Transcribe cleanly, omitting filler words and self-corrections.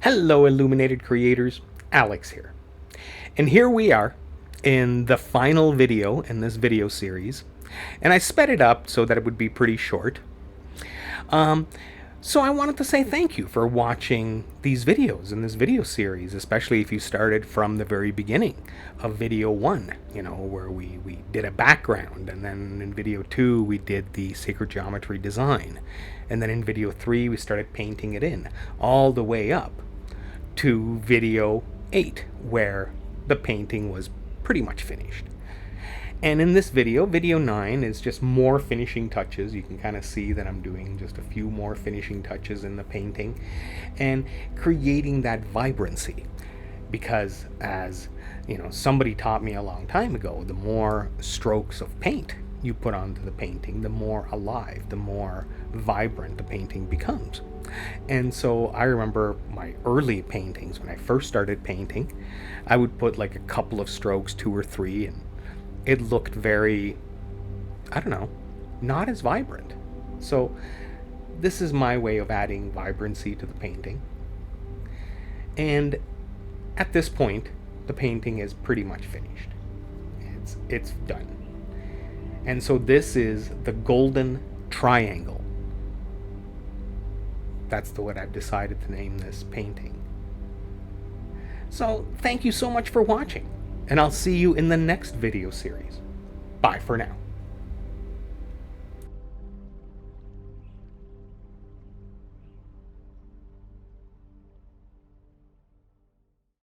Hello, illuminated creators. Alex here. And here we are in the final video in this video series. And I sped it up so that it would be pretty short. So I wanted to say thank you for watching these videos in this video series, especially if you started from the very beginning of video 1, where we did a background, and then in video 2 we did the sacred geometry design, and then in video 3 we started painting it in, all the way up to video 8, where the painting was pretty much finished. And in this video, video 9, is just more finishing touches. You can kind of see that I'm doing just a few more finishing touches in the painting and creating that vibrancy. Because as somebody taught me a long time ago, the more strokes of paint you put onto the painting, the more alive, the more vibrant the painting becomes. And so I remember my early paintings, when I first started painting, I would put like a couple of strokes, 2 or 3, and it looked very, not as vibrant. So this is my way of adding vibrancy to the painting. And at this point, the painting is pretty much finished. It's done. And so this is the golden triangle. That's what I've decided to name this painting. So thank you so much for watching, and I'll see you in the next video series. Bye for now.